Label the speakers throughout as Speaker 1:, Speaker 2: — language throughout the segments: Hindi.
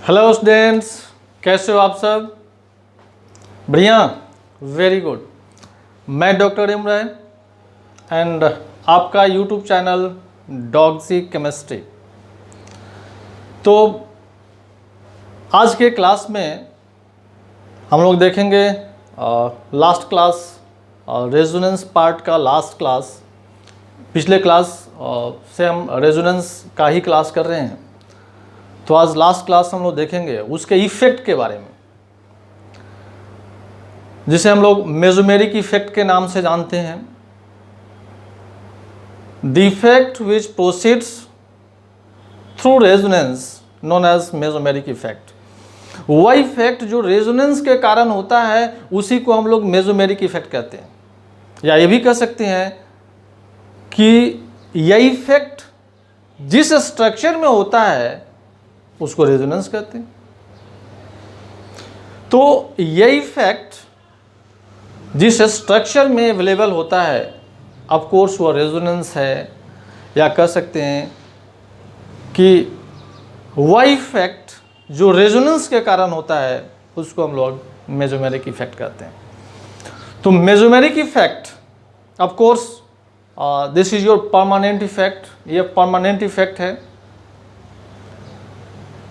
Speaker 1: हेलो स्टूडेंट्स, कैसे हो आप सब? बढ़िया, वेरी गुड। मैं डॉक्टर इमरान एंड आपका यूट्यूब चैनल डॉग्सी केमिस्ट्री। तो आज के क्लास में हम लोग देखेंगे लास्ट क्लास रेजोनेंस पार्ट का लास्ट क्लास। पिछले क्लास से हम रेजोनेंस का ही क्लास कर रहे हैं, तो आज लास्ट क्लास हम लोग देखेंगे उसके इफेक्ट के बारे में, जिसे हम लोग मेसोमेरिक इफेक्ट के नाम से जानते हैं। The effect which proceeds through resonance known as mesomeric effect. वह इफेक्ट जो रेजोनेंस के कारण होता है उसी को हम लोग मेसोमेरिक इफेक्ट कहते हैं, या ये भी कह सकते हैं कि यह इफेक्ट जिस स्ट्रक्चर में होता है उसको रेजोनेंस कहते हैं। तो यह इफेक्ट जिस स्ट्रक्चर में अवेलेबल होता है, ऑफ कोर्स वो रेजोनेंस है, या कह सकते हैं कि वह इफेक्ट जो रेजोनेंस के कारण होता है उसको हम लोग मेसोमेरिक इफेक्ट कहते हैं। तो mesomeric effect of course this is your permanent effect. ये परमानेंट इफेक्ट है।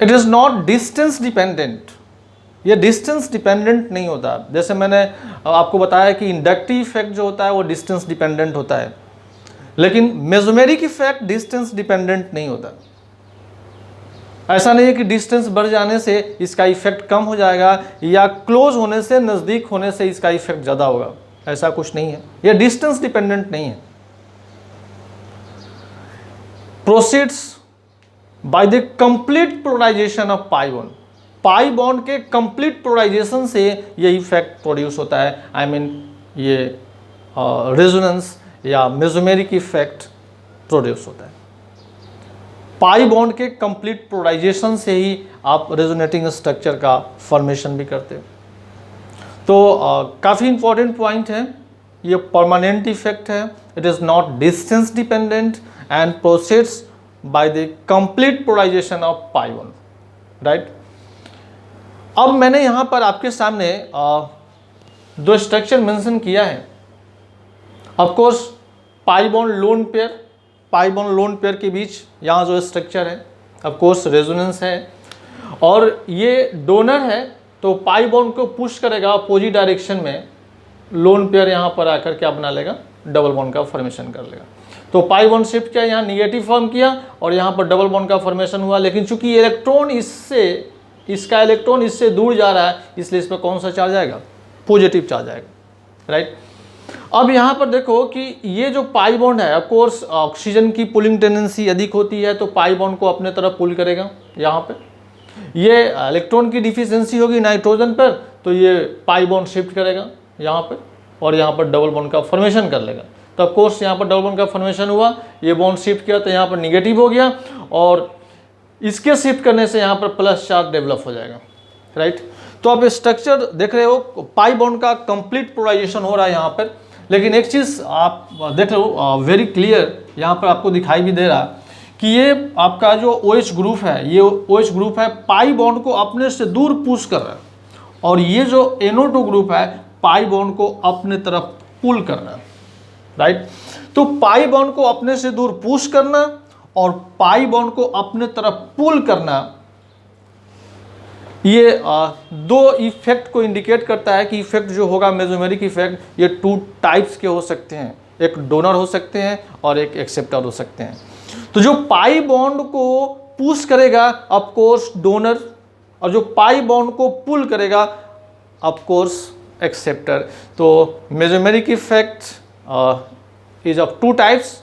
Speaker 1: It is not distance dependent. ये डिस्टेंस डिपेंडेंट नहीं होता। जैसे मैंने आपको बताया कि इंडक्टिव इफेक्ट जो होता है वो डिस्टेंस डिपेंडेंट होता है, लेकिन मेसोमेरिक इफेक्ट डिस्टेंस डिपेंडेंट नहीं होता। ऐसा नहीं है कि डिस्टेंस बढ़ जाने से इसका इफेक्ट कम हो जाएगा या क्लोज होने से, नज़दीक होने से इसका इफेक्ट ज़्यादा होगा, ऐसा कुछ नहीं है। ये डिस्टेंस डिपेंडेंट नहीं है। Proceeds by the complete polarisation of pi bond. Pi bond के कंप्लीट पोलराइजेशन से ये इफेक्ट प्रोड्यूस होता है। आई मीन ये रेजोनेंस या मेसोमेरिक इफेक्ट प्रोड्यूस होता है। पाई बॉन्ड के कंप्लीट पोलराइजेशन से ही आप रेजोनेटिंग स्ट्रक्चर का फॉर्मेशन भी करते हो। तो काफ़ी इंपॉर्टेंट पॉइंट है। ये परमानेंट इफेक्ट है। It is not distance dependent and proceeds by the complete polarisation of pi bond, right. अब मैंने यहाँ पर आपके सामने दो स्ट्रक्चर मेंशन किया है। Of course pi bond lone pair, pi bond lone pair के बीच यहाँ जो स्ट्रक्चर है ऑफ कोर्स रेजोनेंस है, और ये डोनर है तो पाई बॉन्ड को पुश करेगा अपोजिट डायरेक्शन में। लोन पेयर यहाँ पर आकर क्या बना लेगा, डबल बॉन्ड का फॉर्मेशन कर लेगा। तो पाई बॉन्ड शिफ्ट किया, यहाँ निगेटिव फॉर्म किया और यहाँ पर डबल बॉन्ड का फॉर्मेशन हुआ। लेकिन चूंकि इलेक्ट्रॉन इसका इलेक्ट्रॉन इससे दूर जा रहा है, इसलिए इस पर कौन सा चार्ज आएगा, पॉजिटिव चार्ज आएगा, राइट। अब यहाँ पर देखो कि ये जो पाई बॉन्ड है, ऑफ कोर्स ऑक्सीजन की पुलिंग टेंडेंसी अधिक होती है तो पाई बॉन्ड को अपने तरफ पुल करेगा। यहाँ पे ये इलेक्ट्रॉन की डिफिशियंसी होगी नाइट्रोजन पर, तो ये पाई बॉन्ड शिफ्ट करेगा यहाँ पे और यहाँ पर डबल बॉन्ड का फॉर्मेशन कर लेगा। तो ऑफ कोर्स यहाँ पर डबल बॉन्ड का फॉर्मेशन हुआ, ये बॉन्ड शिफ्ट किया तो यहाँ पर निगेटिव हो गया, और इसके शिफ्ट करने से यहाँ पर प्लस चार्ज डेवलप हो जाएगा, राइट। तो आप स्ट्रक्चर देख रहे हो, पाई बॉन्ड का कंप्लीट पोलराइजेशन हो रहा है यहाँ पर। लेकिन एक चीज़ आप देख रहे हो वेरी क्लियर, यहाँ पर आपको दिखाई भी दे रहा कि ये आपका जो OH ग्रुप है, ये OH ग्रुप है पाई बॉन्ड को अपने से दूर पुश कर रहा है, और ये जो NO2 ग्रुप है पाई बॉन्ड को अपने तरफ पुल कर रहा है, राइट। तो पाई बॉन्ड को अपने से दूर पुश करना और पाई बॉन्ड को अपने तरफ पुल करना, ये दो इफेक्ट को इंडिकेट करता है कि इफेक्ट जो होगा मेसोमेरिक इफेक्ट, ये टू टाइप्स के हो सकते हैं। एक डोनर हो सकते हैं और एक एक्सेप्टर हो सकते हैं। तो जो पाई बॉन्ड को पुश करेगा ऑफ कोर्स डोनर, और जो पाई बॉन्ड को पुल करेगा ऑफ कोर्स एक्सेप्टर। तो mesomeric effect is of two types,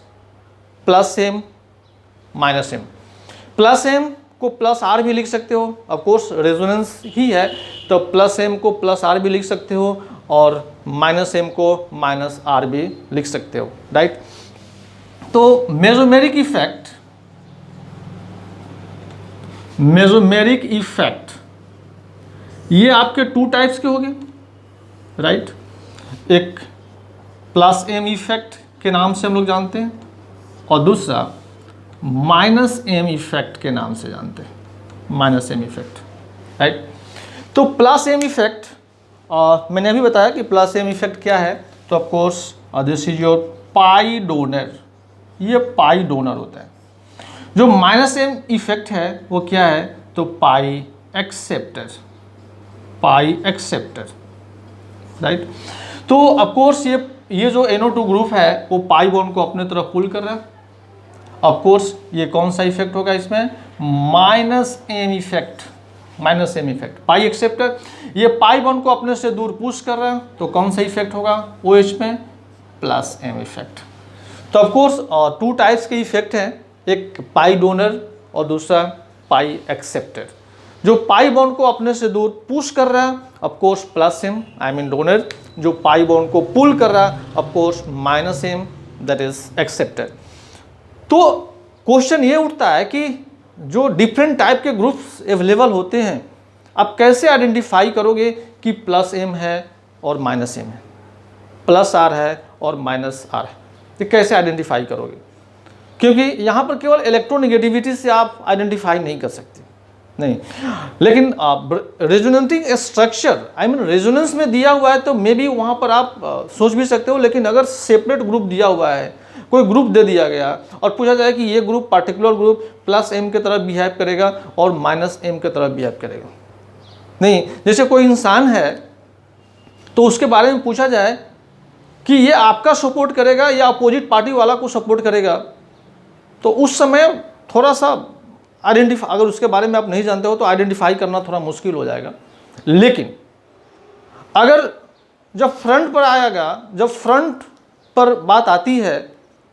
Speaker 1: plus M minus M. Plus M को प्लस आर भी लिख सकते हो, ऑफ कोर्स रेजोनेंस ही है तो प्लस एम को प्लस आर भी लिख सकते हो, और माइनस एम को माइनस आर भी लिख सकते हो, राइट। तो मेसोमेरिक इफेक्ट ये आपके टू टाइप्स के हो गए, राइट। एक प्लस एम इफेक्ट के नाम से हम लोग जानते हैं, और दूसरा माइनस एम इफेक्ट के नाम से जानते हैं, माइनस एम इफेक्ट, राइट। तो प्लस एम इफेक्ट मैंने अभी बताया कि प्लस एम इफेक्ट क्या है। तो of course this is your pi donor, ये पाई डोनर होता है। जो माइनस एम इफेक्ट है वो क्या है, तो पाई एक्सेप्टर, पाई एक्सेप्टर, राइट। तो ऑफ कोर्स ये जो NO2 ग्रुप है वो पाई बॉन्ड को अपने तरफ पुल कर रहा है। ऑफ कोर्स ये कौन सा इफेक्ट होगा इसमें, minus M effect, minus M effect. Pi acceptor ये पाई बॉन्ड को अपने से दूर पुश कर रहा है, तो कौन सा इफेक्ट होगा OH में, प्लस एम इफेक्ट। तो ऑफ कोर्स 2 टाइप्स के इफेक्ट हैं, एक पाई डोनर और दूसरा पाई एक्सेप्टर। जो पाई बॉन्ड को अपने से दूर पुश कर रहा है of course plus M, I mean donor. जो पाई बॉन्ड को पुल कर रहा है of course minus M, that is acceptor. तो क्वेश्चन ये उठता है कि जो डिफरेंट टाइप के ग्रुप्स अवेलेबल होते हैं, आप कैसे आइडेंटिफाई करोगे कि प्लस एम है और माइनस एम है, प्लस आर है और माइनस आर है, तो कैसे आइडेंटिफाई करोगे? क्योंकि यहाँ पर केवल इलेक्ट्रोनेगेटिविटी से आप आइडेंटिफाई नहीं कर सकते, नहीं। लेकिन resonating structure, I mean resonance में दिया हुआ है तो मे बी वहाँ पर आप सोच भी सकते हो। लेकिन अगर सेपरेट ग्रुप दिया हुआ है, कोई ग्रुप दे दिया गया और पूछा जाए कि ये group particular group plus M की तरफ बिहेव करेगा और माइनस एम की तरफ बिहेव करेगा, नहीं। जैसे कोई इंसान है तो उसके बारे में पूछा जाए कि ये आपका सपोर्ट करेगा या अपोजिट पार्टी वाला को सपोर्ट करेगा, तो उस समय थोड़ा सा आइडेंटिफाई, अगर उसके बारे में आप नहीं जानते हो तो आइडेंटिफाई करना थोड़ा मुश्किल हो जाएगा। लेकिन अगर जब फ्रंट पर आएगा, जब फ्रंट पर बात आती है,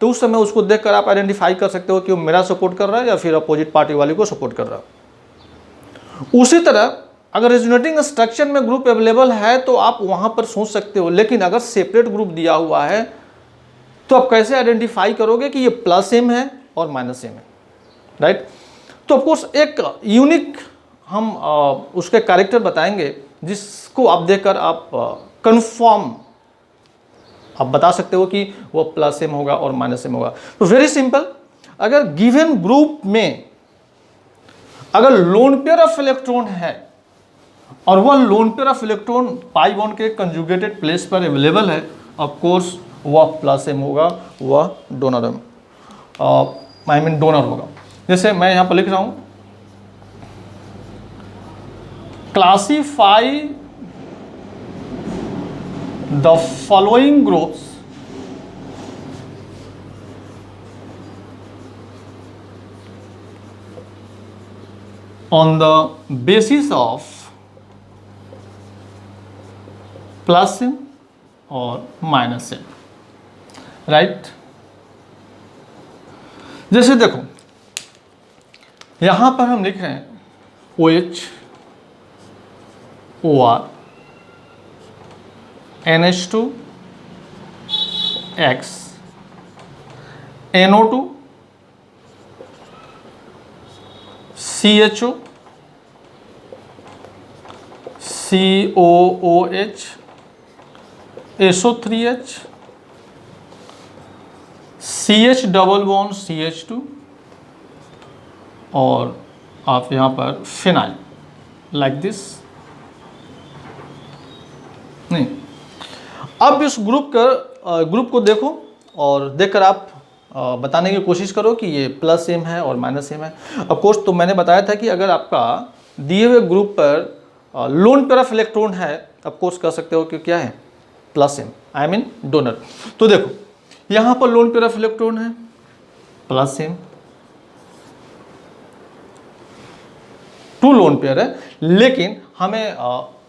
Speaker 1: तो उस समय उसको देखकर आप आइडेंटिफाई कर सकते हो कि वो मेरा सपोर्ट कर रहा है या फिर अपोजिट पार्टी वाले को सपोर्ट कर रहा है। उसी तरह अगर रेजोनेटिंग स्ट्रक्चर में ग्रुप अवेलेबल है तो आप वहाँ पर सोच सकते हो। लेकिन अगर सेपरेट ग्रुप दिया हुआ है तो आप कैसे आइडेंटिफाई करोगे कि ये प्लस एम है और माइनस एम है, राइट। तो ऑफकोर्स एक यूनिक हम उसके कैरेक्टर बताएंगे जिसको आप देखकर आप कंफर्म आप बता सकते हो कि वो प्लस एम होगा और माइनस एम होगा। तो वेरी सिंपल, अगर गिवन ग्रुप में अगर लोन पेयर ऑफ इलेक्ट्रॉन है और वह lone pair of electron pi bond के कंजुगेटेड प्लेस पर अवेलेबल है, ऑफ कोर्स वह प्लस एम होगा, वह donor M, I mean donor होगा। जैसे मैं यहाँ पर लिख रहा हूँ, classify the following groups on the basis of plus M और माइनस एम, राइट। जैसे देखो यहां पर हम लिख रहे हैं OH, OR, NH2, X, NO2, CHO, COOH, SO3H, CH double bond CH2 और आप यहाँ पर फिनाइल, लाइक दिस, नहीं। अब इस ग्रुप को देखो और देखकर आप बताने की कोशिश करो कि ये प्लस एम है और माइनस एम है। ऑफ कोर्स तो मैंने बताया था कि अगर आपका दिए हुए ग्रुप पर लोन पेयर ऑफ इलेक्ट्रॉन है, ऑफ कोर्स कह सकते हो कि क्या है, plus M, I mean donor. तो देखो यहाँ पर लोन पेयर ऑफ इलेक्ट्रॉन है प्लस एम, 2 लोन पेयर है, लेकिन हमें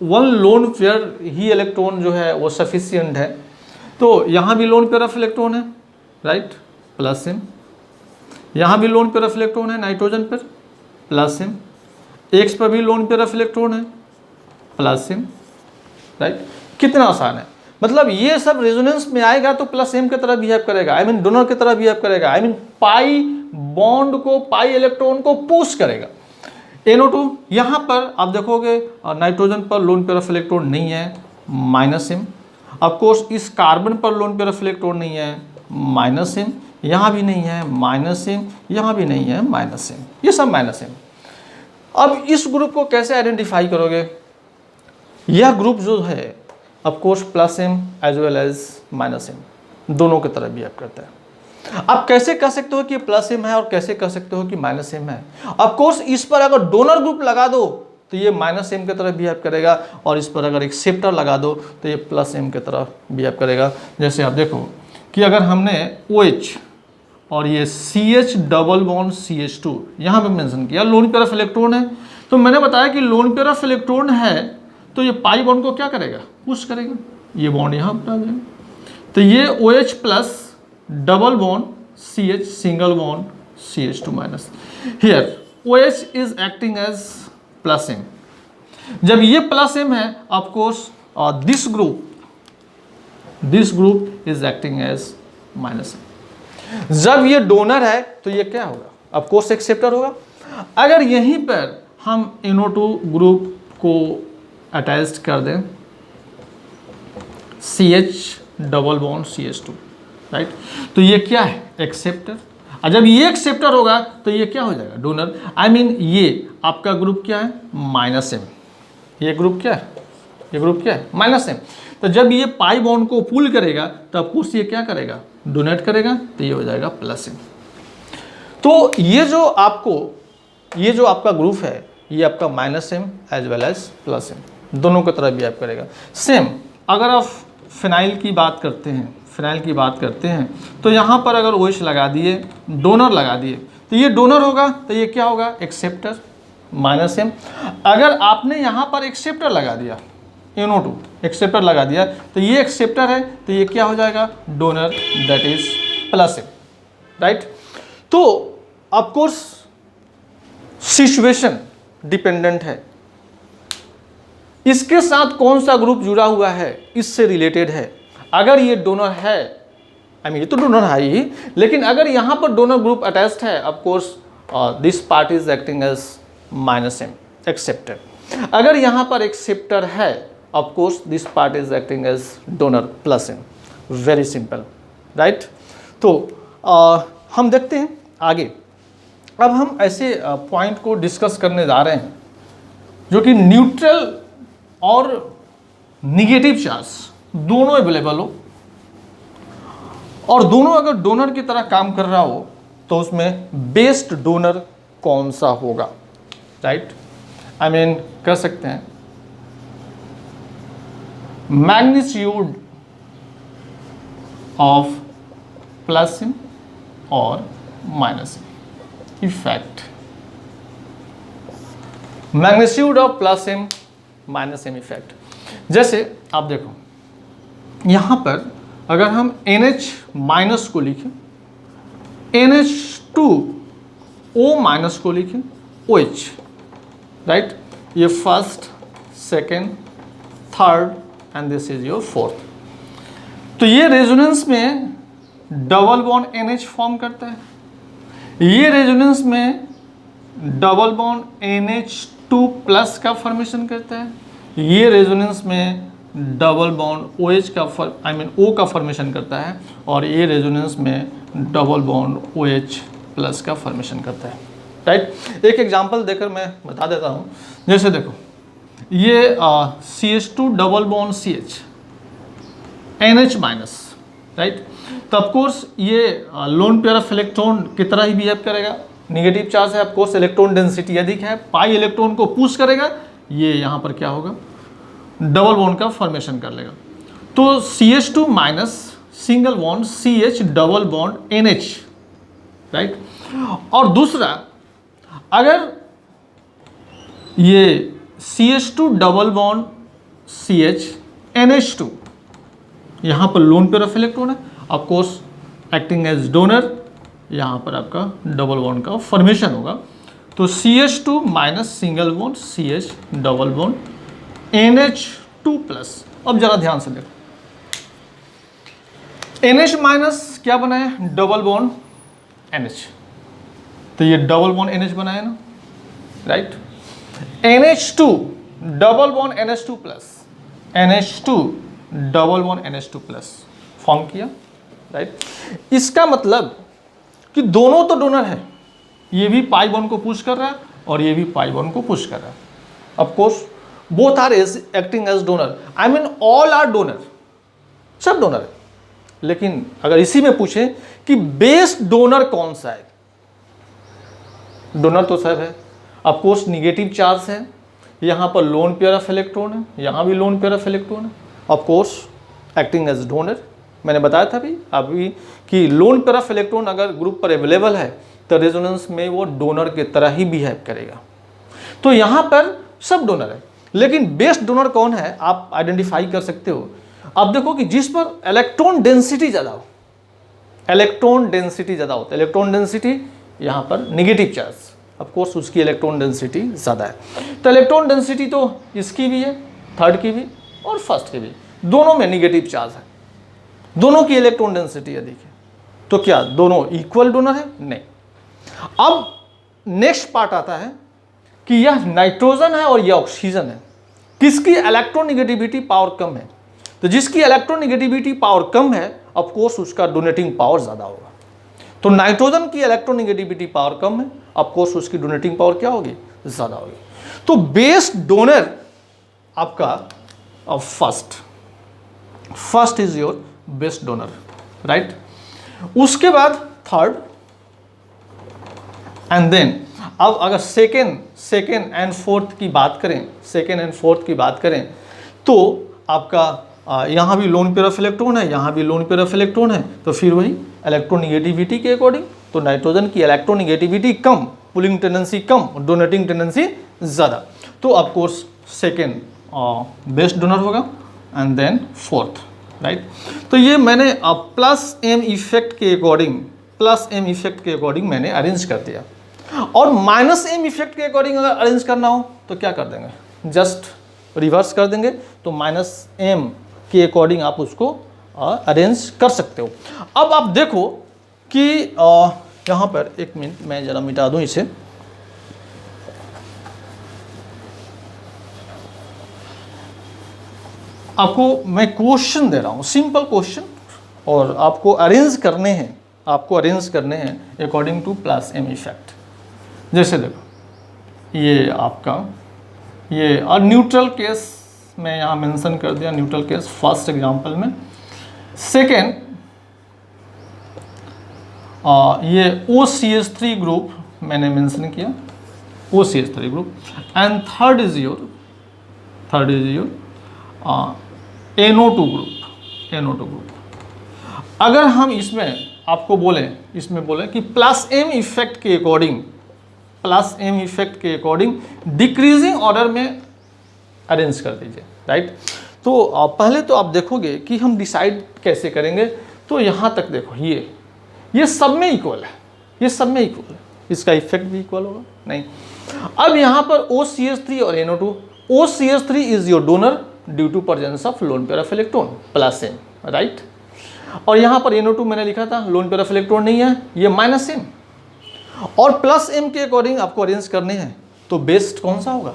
Speaker 1: 1 लोन पेयर ही इलेक्ट्रॉन जो है वो सफिशियंट है। तो यहाँ भी लोन पेयर ऑफ इलेक्ट्रॉन है, राइट, प्लस एम। यहाँ भी लोन पेयर ऑफ इलेक्ट्रॉन है नाइट्रोजन पर, प्लस एम। एक्स पर भी लोन पेयर ऑफ इलेक्ट्रॉन है, प्लस एम, राइट। कितना आसान है, मतलब ये सब रेजोनेंस में आएगा तो प्लस एम की तरह बिहेव करेगा, आई मीन डोनर की तरह बिहेव करेगा, आई मीन पाई बॉन्ड को, पाई इलेक्ट्रॉन को पुश करेगा। NO2 यहाँ पर आप देखोगे नाइट्रोजन पर लोन पेयर ऑफ इलेक्ट्रॉन नहीं है, माइनस एम। ऑफ कोर्स इस कार्बन पर लोन पेयर ऑफ इलेक्ट्रॉन नहीं है, माइनस एम। यहाँ भी नहीं है, माइनस एम। यहाँ भी नहीं है, माइनस एम। ये सब माइनस एम। अब इस ग्रुप को कैसे आइडेंटिफाई करोगे? यह ग्रुप जो है of course plus M as well as minus M दोनों की तरह बिहेव करता है। आप कैसे कह सकते हो कि प्लस एम है और कैसे कह सकते हो कि माइनस एम है? ऑफ कोर्स इस पर अगर डोनर ग्रुप लगा दो तो ये माइनस एम की तरह बिहेव करेगा, और इस पर अगर एक्सेप्टर लगा दो तो ये प्लस एम की तरह बिहेव करेगा। जैसे आप देखो कि अगर हमने OH और ये CH डबल बॉन्ड CH2 यहाँ पे मेंशन किया, लोन पेयर ऑफ इलेक्ट्रॉन है, तो मैंने बताया कि लोन पेयर ऑफ इलेक्ट्रॉन है तो ये पाई बॉन्ड को क्या करेगा? पुश करेगा, ये बॉन्ड यहाँ पर आ जाएगा। तो ये OH plus double bond CH single bond CH2 minus, here OH is acting as plus M. जब ये प्लस एम है of course this group is acting as minus M. जब ये डोनर है तो ये क्या होगा? ऑफ कोर्स एक्सेप्टर होगा। अगर यहीं पर हम NO2 ग्रुप को अटैच कर दें CH double bond CH2, right, तो ये क्या है? एक्सेप्टर। और जब ये एक्सेप्टर होगा तो ये क्या हो जाएगा? डोनर। आई मीन ये आपका ग्रुप क्या है? Minus M. ये ग्रुप क्या है? ये ग्रुप क्या है? Minus M. तो जब ये पाई बॉन्ड को पुल करेगा तो ऑफकोर्स ये क्या करेगा? डोनेट करेगा, तो ये हो जाएगा प्लस एम। तो ये जो आपका ग्रुप है ये आपका minus M as well as plus M दोनों की तरह बिहेव करेगा। सेम अगर आप फिनाइल की बात करते हैं तो यहाँ पर अगर OH लगा दिए, डोनर लगा दिए, तो ये डोनर होगा, तो ये क्या होगा? Acceptor minus M. अगर आपने यहाँ पर एक्सेप्टर लगा दिया, NO2 एक्सेप्टर लगा दिया, तो ये एक्सेप्टर है, तो ये क्या हो जाएगा? Donor, that is plus M, right. तो ऑफकोर्स सिचुएशन डिपेंडेंट है, इसके साथ कौन सा ग्रुप जुड़ा हुआ है इससे रिलेटेड है। अगर ये डोनर है, आई मीन ये तो डोनर है ही, लेकिन अगर यहाँ पर डोनर ग्रुप अटैच्ड है, of course this part is acting as minus M, acceptor. अगर यहाँ पर एक्सेप्टर है, of course this part is acting as donor plus M. Very simple, right. तो हम देखते हैं आगे। अब हम ऐसे पॉइंट को डिस्कस करने जा रहे हैं जो कि न्यूट्रल और निगेटिव चार्ज दोनों अवेलेबल हो, और दोनों अगर डोनर की तरह काम कर रहा हो तो उसमें बेस्ट डोनर कौन सा होगा, राइट। आई मीन कह सकते हैं मैग्नीट्यूड ऑफ प्लस एम और minus M effect, magnitude of plus M minus M effect. जैसे आप देखो यहाँ पर अगर हम NH माइनस को लिखें, NH2O माइनस को लिखें OH, राइट, ये first, second, third and this is your fourth. तो ये रेजोनेंस में डबल बॉन्ड NH फॉर्म करता है, ये रेजोनेंस में डबल बॉन्ड NH2 प्लस का फॉर्मेशन करता है, ये रेजोनेंस में डबल बॉन्ड OH का O का फॉर्मेशन करता है, और ये रेजोनेंस में डबल बॉन्ड OH प्लस का फॉर्मेशन करता है, राइट। एक एग्जांपल देकर मैं बता देता हूँ। जैसे देखो ये CH2 double bond CH NH minus, right. तो ऑफकोर्स ये लोन पेयर ऑफ इलेक्ट्रॉन की तरह ही बिहेव करेगा, निगेटिव चार्ज है, ऑफकोर्स इलेक्ट्रॉन डेंसिटी अधिक है, पाई इलेक्ट्रॉन को पुश करेगा, ये यहाँ पर क्या होगा? डबल बॉन्ड का फॉर्मेशन कर लेगा। तो CH2 minus single bond CH double bond NH, right. और दूसरा अगर ये CH2 double bond CH NH2 यहाँ पर लोन पेयर ऑफ इलेक्ट्रॉन है, of course acting as donor, यहाँ पर आपका डबल बॉन्ड का फॉर्मेशन होगा। तो CH2 minus single bond CH double bond NH2 plus. अब जरा ध्यान से देखो, NH माइनस क्या बनाया? डबल बॉन्ड NH, तो ये डबल बॉन्ड NH बनाया ना, right. NH2 double bond NH2 plus, NH2 double bond NH2 plus form किया, राइट। इसका मतलब कि दोनों तो डोनर है, ये भी पाई बॉन्ड को पुश कर रहा है, और ये भी पाई बॉन्ड को पुश कर रहा है। Of course both are acting as donor, I mean all are donor, सब डोनर है। लेकिन अगर इसी में पूछे कि बेस्ट डोनर कौन सा है, डोनर तो सब है। ऑफ कोर्स निगेटिव चार्ज है, यहाँ पर लोन पेयर ऑफ इलेक्ट्रॉन है, यहाँ भी लोन पेयर ऑफ इलेक्ट्रॉन है। Of course acting as donor, मैंने बताया था अभी कि लोन पेयर ऑफ इलेक्ट्रॉन अगर ग्रुप पर अवेलेबल है तो रेजोनेंस में वो डोनर की तरह ही बिहेव करेगा। तो यहाँ पर सब डोनर है, लेकिन बेस्ट डोनर कौन है आप आइडेंटिफाई कर सकते हो। अब देखो कि जिस पर इलेक्ट्रॉन डेंसिटी ज़्यादा हो, इलेक्ट्रॉन डेंसिटी ज़्यादा होता है, इलेक्ट्रॉन डेंसिटी यहाँ पर निगेटिव चार्ज, ऑफ कोर्स उसकी इलेक्ट्रॉन डेंसिटी ज़्यादा है। तो इलेक्ट्रॉन डेंसिटी तो इसकी भी है, थर्ड की भी और फर्स्ट की भी, दोनों में निगेटिव चार्ज है, दोनों की इलेक्ट्रॉन डेंसिटी अधिक है। तो क्या दोनों इक्वल डोनर है? नहीं। अब नेक्स्ट पार्ट आता है कि यह नाइट्रोजन है और यह ऑक्सीजन है, किसकी इलेक्ट्रोनिगेटिविटी पावर कम है? तो जिसकी इलेक्ट्रोनिगेटिविटी पावर कम है ऑफ कोर्स उसका डोनेटिंग पावर ज़्यादा होगा। तो नाइट्रोजन की इलेक्ट्रोनिगेटिविटी पावर कम है, ऑफ कोर्स उसकी डोनेटिंग पावर क्या होगी? ज़्यादा होगी। तो बेस्ट डोनर आपका first is your best donor, right. उसके बाद थर्ड एंड देन, अब अगर सेकेंड एंड फोर्थ की बात करें, तो आपका यहाँ भी लोन पेयर ऑफ इलेक्ट्रॉन है, यहाँ भी लोन पेयर ऑफ इलेक्ट्रॉन है, तो फिर वही इलेक्ट्रोनिगेटिविटी के अकॉर्डिंग, तो नाइट्रोजन की इलेक्ट्रोनिगेटिविटी कम, पुलिंग टेंडेंसी कम, डोनेटिंग टेंडेंसी ज़्यादा। तो of course second best donor होगा एंड देन फोर्थ, राइट। तो ये मैंने प्लस एम इफेक्ट के अकॉर्डिंग मैंने अरेंज कर दिया। और माइनस एम इफेक्ट के अकॉर्डिंग अगर अरेंज करना हो तो क्या कर देंगे, जस्ट रिवर्स कर देंगे। तो माइनस एम के अकॉर्डिंग आप उसको अरेंज कर सकते हो। अब आप देखो कि यहाँ पर एक मिनट मैं ज़रा मिटा दूँ इसे। आपको मैं क्वेश्चन दे रहा हूँ, सिंपल क्वेश्चन, और आपको अरेंज करने हैं according to plus M effect. जैसे देखो ये आपका ये और न्यूट्रल केस मैं यहाँ मेंशन कर दिया, न्यूट्रल केस फर्स्ट एग्जांपल में। सेकेंड ये OCH3 ग्रुप मैंने मेंशन किया, OCH3 group. And third is your NO2 group. अगर हम इसमें आपको बोले कि प्लस एम इफेक्ट के अकॉर्डिंग डिक्रीजिंग ऑर्डर में अरेंज कर दीजिए, राइट। तो पहले तो आप देखोगे कि हम डिसाइड कैसे करेंगे। तो यहाँ तक देखो, ये सब में इक्वल है, इसका इफेक्ट भी इक्वल होगा नहीं। अब यहाँ पर OCH3 और NO2, OCH3 is your donor due to presence of lone pair of electron plus M, right. और यहाँ पर NO2 मैंने लिखा था लोन पेयर ऑफ इलेक्ट्रॉन नहीं है, ये माइनस एम, और प्लस एम के अकॉर्डिंग आपको अरेंज करने हैं। तो बेस्ट कौन सा होगा?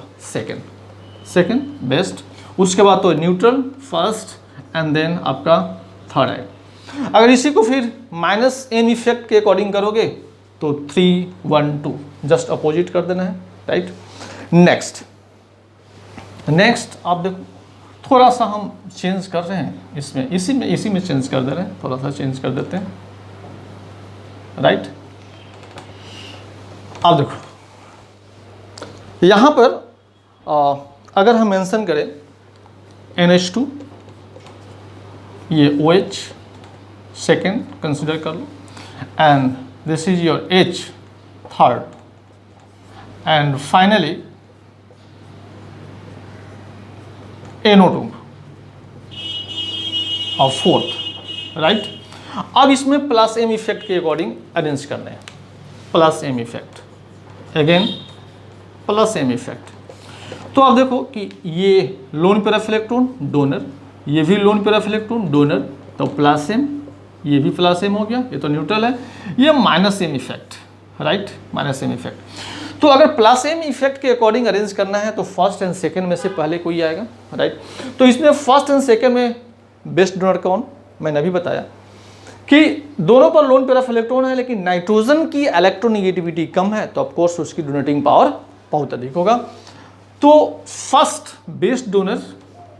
Speaker 1: Second best. उसके बाद तो न्यूट्रल फर्स्ट एंड देन आपका थर्ड है। अगर इसी को फिर माइनस एम इफेक्ट के अकॉर्डिंग करोगे तो 3 1 2 जस्ट अपोजिट कर देना है, राइट। नेक्स्ट आप देखो, थोड़ा सा हम चेंज कर रहे हैं इसमें, इसी में चेंज कर दे रहे हैं, थोड़ा सा चेंज कर देते हैं, राइट। अब देखो यहाँ पर अगर हम मेंशन करें NH2, ये OH सेकेंड कंसिडर कर लो, and this is your H third, and finally NO2 और फोर्थ, राइट। अब इसमें प्लस एम इफेक्ट के अकॉर्डिंग अरेंज करने हैं, plus M effect, again plus M effect. तो आप देखो कि ये lone pair of electron donor, ये भी lone pair of electron donor, तो प्लस एम, ये भी प्लस एम हो गया, ये तो न्यूट्रल है, ये minus M effect, right, minus M effect. तो अगर प्लस एम इफेक्ट के अकॉर्डिंग अरेंज करना है तो फर्स्ट एंड सेकेंड में से पहले कोई आएगा, राइट। तो इसमें फर्स्ट एंड सेकेंड में बेस्ट डोनर कौन, मैंने अभी बताया कि दोनों पर लोन पेयर ऑफ इलेक्ट्रॉन है, लेकिन नाइट्रोजन की इलेक्ट्रोनिगेटिविटी कम है, तो ऑफकोर्स उसकी डोनेटिंग पावर बहुत अधिक होगा। तो first best donor,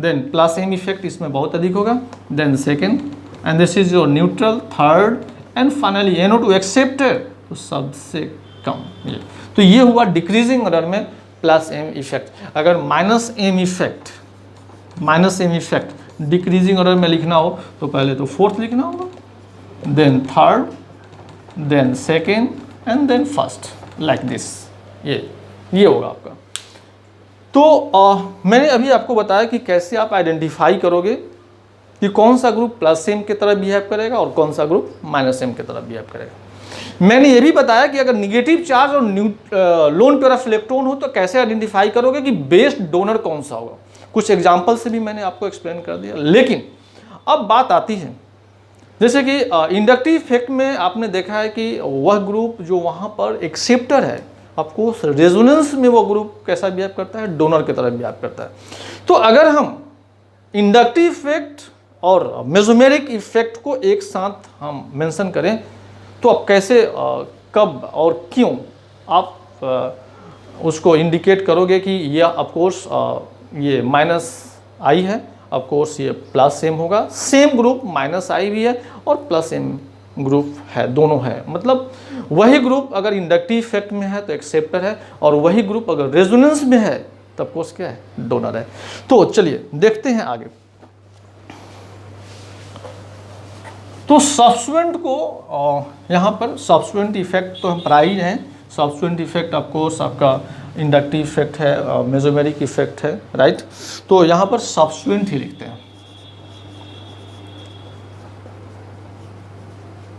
Speaker 1: then plus M effect इसमें बहुत अधिक होगा, then second, and this is your neutral, third, and finally NO2 acceptor तो सबसे कम ये। तो ये हुआ डिक्रीजिंग ऑर्डर में प्लस एम इफेक्ट। अगर minus M effect decreasing order में लिखना हो तो पहले तो फोर्थ लिखना होगा, then third, then second, and then first, like this. ये होगा आपका। तो मैंने अभी आपको बताया कि कैसे आप आइडेंटिफाई करोगे कि कौन सा ग्रुप प्लस एम की तरह बिहेव करेगा और कौन सा ग्रुप माइनस एम की तरह बिहेव करेगा। मैंने ये भी बताया कि अगर निगेटिव चार्ज और लोन पेयर ऑफ इलेक्ट्रॉन हो तो कैसे आइडेंटिफाई करोगे कि बेस्ट डोनर कौन सा होगा। कुछ एग्जाम्पल से भी मैंने आपको एक्सप्लेन कर दिया। लेकिन अब बात आती है, जैसे कि इंडक्टिव इफेक्ट में आपने देखा है कि वह ग्रुप जो वहाँ पर एक्सेप्टर है, आपको रेजोनेंस में वो ग्रुप कैसा बिहेव करता है, डोनर की तरह बिहेव करता है। तो अगर हम इंडक्टिव इफेक्ट और मेसोमेरिक इफेक्ट को एक साथ हम मेंशन करें तो आप कैसे कब और क्यों आप उसको इंडिकेट करोगे कि ये ऑफकोर्स ये माइनस आई है, ऑफकोर्स ये प्लस एम होगा। सेम ग्रुप माइनस आई भी है और प्लस एम ग्रुप है, दोनों है। मतलब वही ग्रुप अगर इंडक्टिव इफेक्ट में है तो एक्सेप्टर है, और वही ग्रुप अगर रेजोनेंस में है तो ऑफकोर्स क्या है, डोनर है। तो चलिए देखते हैं आगे। तो सब्स्टिट्यूएंट को यहाँ पर सब्स्टिट्यूएंट इफेक्ट तो हम पढ़ा ही हैं। सब्स्टिट्यूएंट इफेक्ट ऑफकोर्स आपका इंडक्टिव इफेक्ट है, मेसोमेरिक इफेक्ट है, राइट। तो यहाँ पर सब्स्टिट्यूएंट ही लिखते हैं।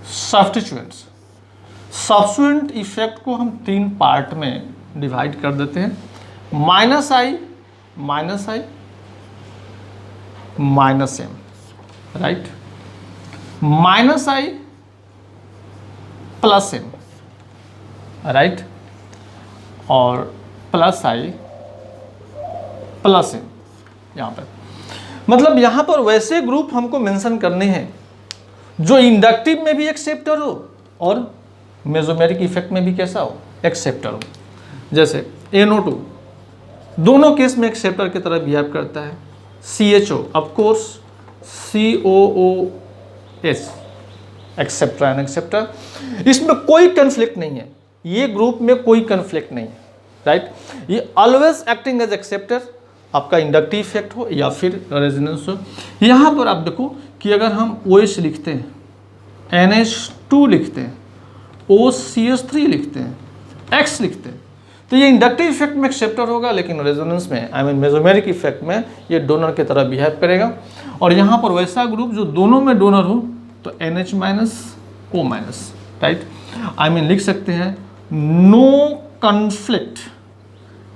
Speaker 1: सब्स्टिट्यूएंट्स, सब्स्टिट्यूएंट इफेक्ट को हम तीन पार्ट में डिवाइड कर देते हैं। माइनस आई, माइनस आई, माइनस एम, राइट। माइनस आई प्लस एम, राइट, और प्लस आई प्लस एम यहाँ पर। मतलब यहाँ पर वैसे ग्रुप हमको मेंशन करने हैं जो इंडक्टिव में भी एक्सेप्टर हो और मेसोमेरिक इफेक्ट में भी कैसा हो, एक्सेप्टर हो। जैसे NO2 दोनों केस में एक्सेप्टर की तरह बिहेव करता है। CHO of course COOH acceptor and acceptor, इसमें कोई कंफ्लिक्ट नहीं है, ये ग्रुप में कोई कंफ्लिक्ट नहीं है, राइट। ये ऑलवेज एक्टिंग एज एक्सेप्टर, आपका इंडक्टिव इफेक्ट हो या फिर रेजोनेंस हो। यहाँ पर आप देखो कि अगर हम OH लिखते हैं, NH2 लिखते हैं, OCH3 लिखते हैं, X लिखते हैं, तो ये इंडक्टिव इफेक्ट में एक्सेप्टर होगा, लेकिन रेजोनेंस में आई मीन मेसोमेरिक इफेक्ट में ये डोनर की तरह बिहेव करेगा। और यहाँ पर वैसा ग्रुप जो दोनों में डोनर हो तो NH minus O minus, right. I mean लिख सकते हैं नो कन्फ्लिक्ट,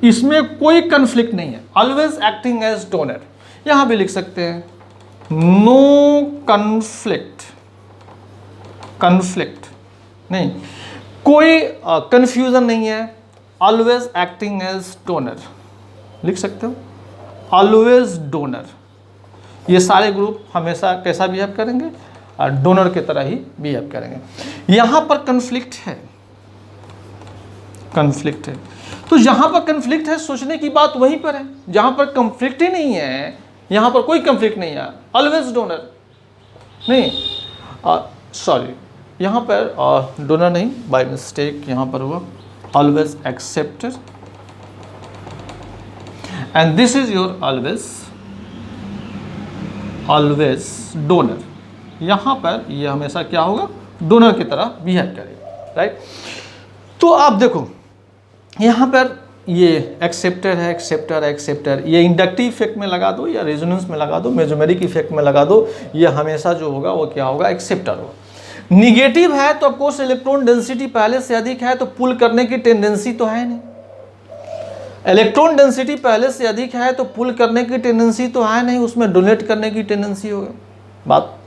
Speaker 1: इसमें कोई कन्फ्लिक्ट नहीं है, ऑलवेज एक्टिंग एज डोनर। यहाँ भी लिख सकते हैं नो कन्फ्लिक्ट, कन्फ्लिक्ट नहीं, कोई कंफ्यूजन नहीं है, ऑलवेज एक्टिंग एज डोनर लिख सकते हो, ऑलवेज डोनर। ये सारे ग्रुप हमेशा कैसा बिहेव करेंगे, डोनर की तरह ही बिहेव करेंगे। यहाँ पर कन्फ्लिक्ट है, कन्फ्लिक्ट है, तो जहाँ पर कन्फ्लिक्ट है सोचने की बात वहीं पर है। जहाँ पर कन्फ्लिक्ट ही नहीं है, यहाँ पर कोई कन्फ्लिक्ट नहीं है, ऑलवेज डोनर नहीं, सॉरी यहाँ पर डोनर नहीं, बाय मिस्टेक यहाँ पर हुआ, always acceptor, and this is your always donor. यहाँ पर ये हमेशा क्या होगा, डोनर की तरह बिहेव करेगा, राइट। तो आप देखो यहाँ पर ये एक्सेप्टर है, एक्सेप्टर है, एक्सेप्टर, ये इंडक्टिव इफेक्ट में लगा दो या रेजोनेंस में लगा दो, मेसोमेरिक इफेक्ट में लगा दो, ये हमेशा जो होगा वो क्या होगा, एक्सेप्टर होगा। निगेटिव है तो ऑफकोर्स इलेक्ट्रॉन डेंसिटी पहले से अधिक है तो पुल करने की टेंडेंसी तो है नहीं। इलेक्ट्रॉन डेंसिटी पहले से अधिक है तो पुल करने की टेंडेंसी तो है नहीं, उसमें डोनेट करने की टेंडेंसी होगा। बात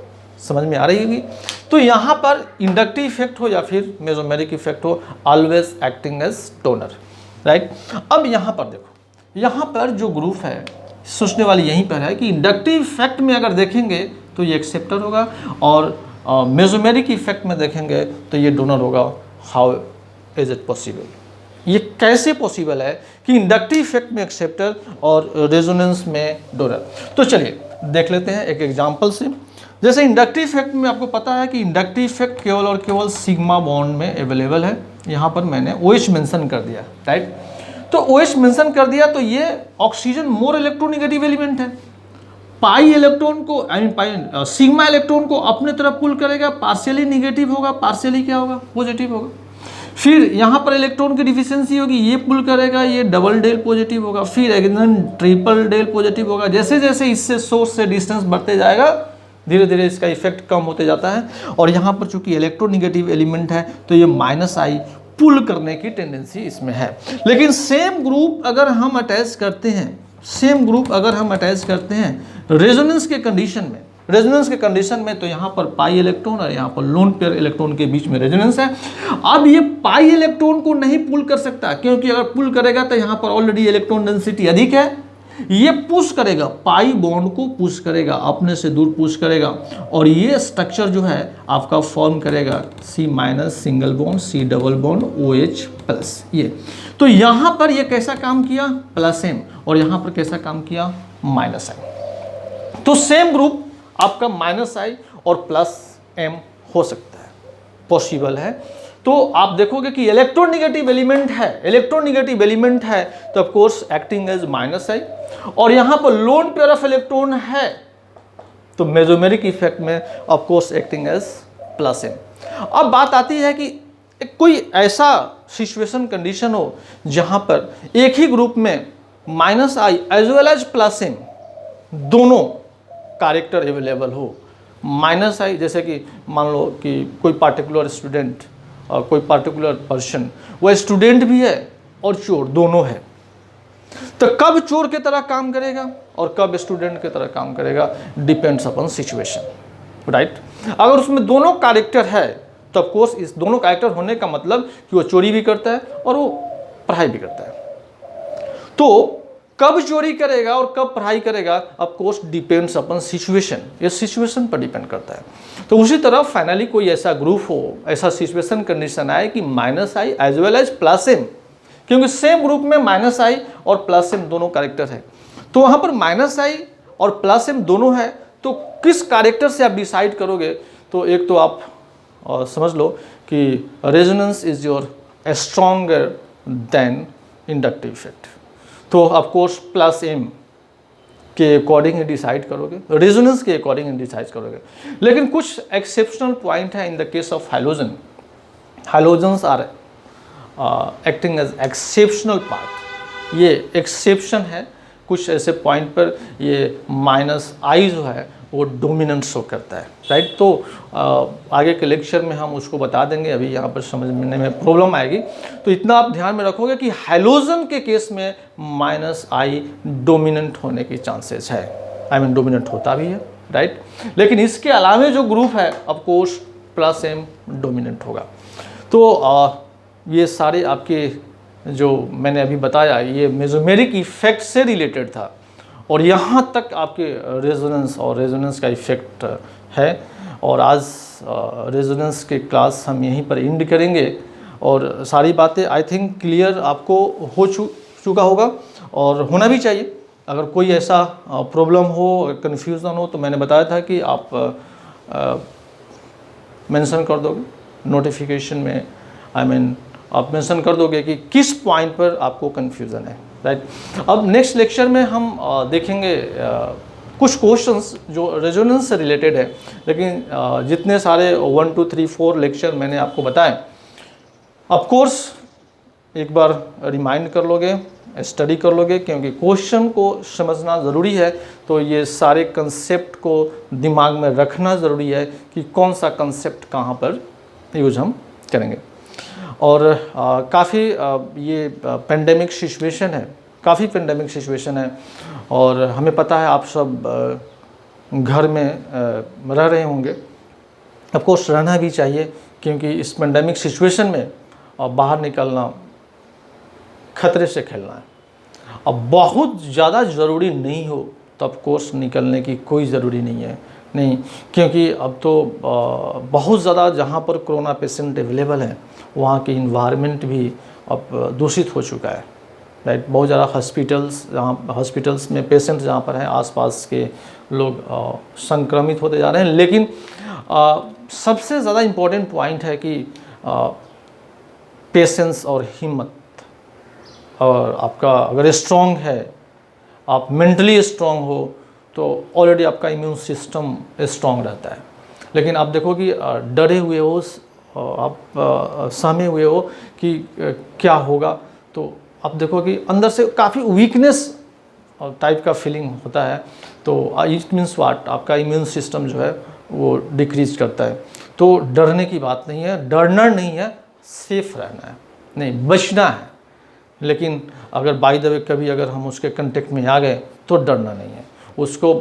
Speaker 1: समझ में आ रही होगी। तो यहाँ पर इंडक्टिव इफेक्ट हो या फिर मेसोमेरिक इफेक्ट हो, always acting as donor, right. अब यहाँ पर देखो, यहाँ पर जो ग्रुप है सोचने वाली यहीं पर है कि इंडक्टिव इफेक्ट में अगर देखेंगे तो ये एक्सेप्टर होगा और मेसोमेरिक इफेक्ट में देखेंगे तो ये डोनर होगा। हाउ इज इट पॉसिबल, ये कैसे पॉसिबल है कि इंडक्टिव इफेक्ट में एक्सेप्टर और रेजोनेंस में डोनर। तो चलिए देख लेते हैं एक एग्जांपल से। जैसे इंडक्टिव इफेक्ट में आपको पता है कि इंडक्टिव इफेक्ट केवल और केवल सिग्मा बॉन्ड में अवेलेबल है। यहाँ पर मैंने OH मेंशन कर दिया, राइट। तो OH मेंशन कर दिया तो ये ऑक्सीजन मोर इलेक्ट्रोनेगेटिव एलिमेंट है। पाई इलेक्ट्रॉन को सिग्मा इलेक्ट्रॉन को अपने तरफ पुल करेगा, पार्शियली निगेटिव होगा, पार्शियली क्या होगा, पॉजिटिव होगा। फिर यहाँ पर इलेक्ट्रॉन की डिफिशियंसी होगी, ये पुल करेगा, ये डबल डेल पॉजिटिव होगा, फिर अगेन ट्रिपल डेल पॉजिटिव होगा। जैसे जैसे इससे सोर्स से डिस्टेंस बढ़ते जाएगा धीरे धीरे इसका इफेक्ट कम होते जाता है। और यहाँ पर चूंकि इलेक्ट्रोनेगेटिव एलिमेंट है तो ये -I पुल करने की टेंडेंसी इसमें है। लेकिन सेम ग्रुप अगर हम अटैच करते हैं रेजोनेंस के कंडीशन में तो यहाँ पर पाई इलेक्ट्रॉन और यहाँ पर लोन पेयर इलेक्ट्रॉन के बीच में रेजोनेंस है। अब ये पाई इलेक्ट्रॉन को नहीं पुल कर सकता, क्योंकि अगर पुल करेगा तो यहाँ पर ऑलरेडी इलेक्ट्रॉन डेंसिटी अधिक है। ये पुश करेगा, पाई बॉन्ड को पुश करेगा, अपने से दूर पुश करेगा, और ये स्ट्रक्चर जो है आपका फॉर्म करेगा C- single bond, C double bond, OH+। ये तो यहाँ पर ये कैसा काम किया, +M, और यहाँ पर कैसा काम किया, -I। तो सेम ग्रुप आपका -I और +M हो सकता है, पॉसिबल है। तो आप देखोगे कि इलेक्ट्रोनेगेटिव एलिमेंट है तो of course acting as -I, और यहाँ पर लोन पेयर ऑफ इलेक्ट्रॉन है तो मेसोमेरिक इफेक्ट में of course acting as +M। अब बात आती है कि कोई ऐसा सिचुएशन कंडीशन हो जहाँ पर एक ही ग्रुप में -I as well as +M दोनों कैरेक्टर अवेलेबल हो। -I जैसे कि मान लो कि कोई पार्टिकुलर स्टूडेंट और कोई पार्टिकुलर पर्सन, वह स्टूडेंट भी है और चोर दोनों है, तो कब चोर की तरह काम करेगा और कब स्टूडेंट की तरह काम करेगा, डिपेंड्स अपॉन सिचुएशन, राइट। अगर उसमें दोनों कैरेक्टर है तो ऑफ कोर्स इस दोनों कैरेक्टर होने का मतलब कि वो चोरी भी करता है और वो पढ़ाई भी करता है। तो कब चोरी करेगा और कब पढ़ाई करेगा, of course depends upon situation, ये सिचुएशन पर डिपेंड करता है। तो उसी तरह फाइनली कोई ऐसा ग्रुप हो, ऐसा सिचुएशन कंडीशन आए कि -I as well as +M, क्योंकि सेम ग्रुप में -I और +M दोनों कैरेक्टर है, तो वहाँ पर -I और +M दोनों है, तो किस कैरेक्टर से आप डिसाइड करोगे। तो एक तो आप समझ लो कि resonance is your stronger than inductive effect, तो ऑफ कोर्स +M के अकॉर्डिंग ही डिसाइड करोगे, रेजोनेंस के अकॉर्डिंग ही डिसाइड करोगे। लेकिन कुछ एक्सेप्शनल पॉइंट है in the case of halogens are acting as exceptional part, ये एक्सेप्शन है। कुछ ऐसे पॉइंट पर ये -I जो है वो डोमिनेंट शो करता है, राइट। तो आगे के लेक्चर में हम उसको बता देंगे, अभी यहाँ पर समझने में प्रॉब्लम आएगी। तो इतना आप ध्यान में रखोगे कि हैलोजन के केस में -I डोमिनेंट होने की चांसेस है, डोमिनेंट होता भी है, राइट। लेकिन इसके अलावा जो ग्रुप है ऑफ कोर्स +M डोमिनेंट होगा। तो ये सारे आपके जो मैंने अभी बताया ये मेसोमेरिक इफेक्ट से रिलेटेड था, और यहाँ तक आपके रेजोनेंस का इफेक्ट है। और आज रेजोनेंस के क्लास हम यहीं पर एंड करेंगे, और सारी बातें आई थिंक क्लियर आपको हो चुका होगा, और होना भी चाहिए। अगर कोई ऐसा प्रॉब्लम हो, कन्फ्यूज़न हो, तो मैंने बताया था कि आप मेंशन कर दोगे नोटिफिकेशन में, आप मेंशन कर दोगे कि किस पॉइंट पर आपको कन्फ्यूज़न है, राइट। अब नेक्स्ट लेक्चर में हम देखेंगे कुछ क्वेश्चंस जो रेजोनेंस से रिलेटेड है, लेकिन जितने सारे 1 2 3 4 लेक्चर मैंने आपको बताए, ऑफ कोर्स एक बार रिमाइंड कर लोगे, स्टडी कर लोगे, क्योंकि क्वेश्चन को समझना ज़रूरी है। तो ये सारे कंसेप्ट को दिमाग में रखना ज़रूरी है कि कौन सा कंसेप्ट कहाँ पर यूज हम करेंगे। और काफ़ी ये पेंडेमिक सिचुएशन है, काफ़ी पेंडेमिक सिचुएशन है, और हमें पता है आप सब घर में रह रहे होंगे। ऑफ कोर्स रहना भी चाहिए, क्योंकि इस पेंडेमिक सिचुएशन में बाहर निकलना खतरे से खेलना है। अब बहुत ज़्यादा ज़रूरी नहीं हो तो ऑफ कोर्स निकलने की कोई ज़रूरी नहीं, क्योंकि अब तो बहुत ज़्यादा जहाँ पर कोरोना पेशेंट अवेलेबल हैं वहाँ की इन्वायरमेंट भी अब दूषित हो चुका है, राइट। बहुत ज़्यादा हॉस्पिटल्स में पेशेंट जहाँ पर हैं आसपास के लोग संक्रमित होते जा रहे हैं। लेकिन सबसे ज़्यादा इम्पोर्टेंट पॉइंट है कि पेशेंस और हिम्मत, और आपका अगर स्ट्रॉन्ग है, आप मेंटली स्ट्रॉन्ग हो, तो ऑलरेडी आपका इम्यून सिस्टम स्ट्रॉन्ग रहता है। लेकिन आप देखो कि डरे हुए हो, आप सहमे हुए हो कि क्या होगा, तो आप देखो कि अंदर से काफ़ी वीकनेस टाइप का फीलिंग होता है। तो इट मीन्स व्हाट, आपका इम्यून सिस्टम जो है वो डिक्रीज करता है। तो डरने की बात नहीं है, डरना नहीं है, सेफ रहना है, नहीं बचना है। लेकिन अगर बाय द वे कभी अगर हम उसके कांटेक्ट में आ गए तो डरना नहीं है, उसको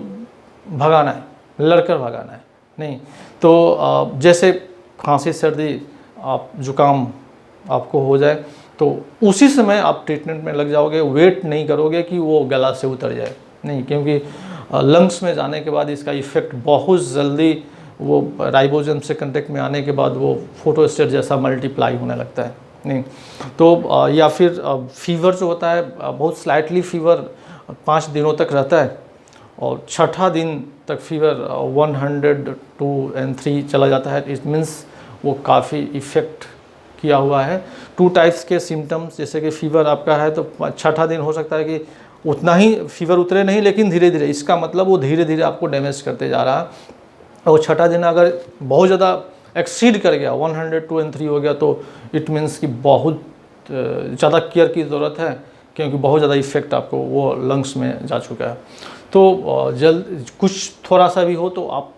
Speaker 1: भगाना है, लड़कर भगाना है, नहीं। तो जैसे खांसी सर्दी आप जुकाम आपको हो जाए तो उसी समय आप ट्रीटमेंट में लग जाओगे, वेट नहीं करोगे कि वो गला से उतर जाए, नहीं, क्योंकि लंग्स में जाने के बाद इसका इफ़ेक्ट बहुत जल्दी वो राइबोसोम से कांटेक्ट में आने के बाद वो फोटोस्टेट जैसा मल्टीप्लाई होने लगता है, नहीं। तो या फिर फीवर जो होता है, बहुत स्लाइटली फीवर 5 दिनों तक रहता है, और छठा दिन तक फीवर 102 and 3 चला जाता है। इट मीन्स वो काफ़ी इफ़ेक्ट किया हुआ है। 2 टाइप्स के सिम्टम्स, जैसे कि फीवर आपका है तो छठा दिन हो सकता है कि उतना ही फीवर उतरे नहीं, लेकिन धीरे धीरे, इसका मतलब वो धीरे धीरे आपको डैमेज करते जा रहा है। और छठा दिन अगर बहुत ज़्यादा एक्सीड कर गया, 102 and 3 हो गया, तो इट मीन्स कि बहुत ज़्यादा केयर की ज़रूरत है, क्योंकि बहुत ज़्यादा इफ़ेक्ट आपको वो लंग्स में जा चुका है। तो जल्द कुछ थोड़ा सा भी हो तो आप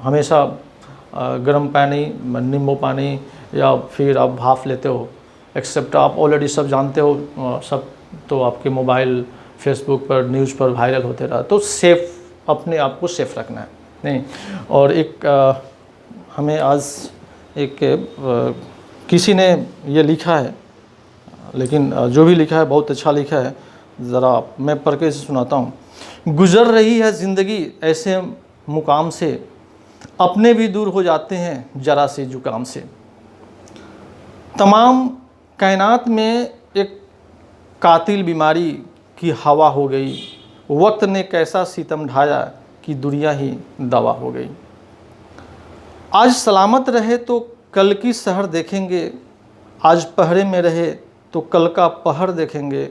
Speaker 1: हमेशा गर्म पानी, नींबू पानी, या फिर आप भाप लेते हो, एक्सेप्ट आप ऑलरेडी सब जानते हो, सब तो आपके मोबाइल, फेसबुक पर, न्यूज़ पर वायरल होते रहा। तो सेफ़, अपने आप को सेफ़ रखना है, नहीं। और एक हमें आज एक किसी ने ये लिखा है, लेकिन जो भी लिखा है बहुत अच्छा लिखा है, ज़रा मैं पढ़ के सुनाता हूँ। गुज़र रही है ज़िंदगी ऐसे मुकाम से, अपने भी दूर हो जाते हैं ज़रा से जुकाम से। तमाम कायनात में एक कातिल बीमारी की हवा हो गई, वक्त ने कैसा सितम ढाया कि दुनिया ही दवा हो गई। आज सलामत रहे तो कल की सहर देखेंगे, आज पहरे में रहे तो कल का पहर देखेंगे।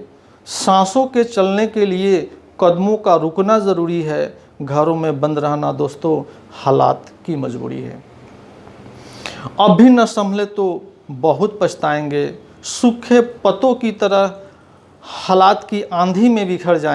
Speaker 1: सांसों के चलने के लिए कदमों का रुकना ज़रूरी है, घरों में बंद रहना दोस्तों हालात की मजबूरी है। अब भी न संभले तो बहुत पछताएंगे, सूखे पत्तों की तरह हालात की आंधी में बिखर जाएंगे।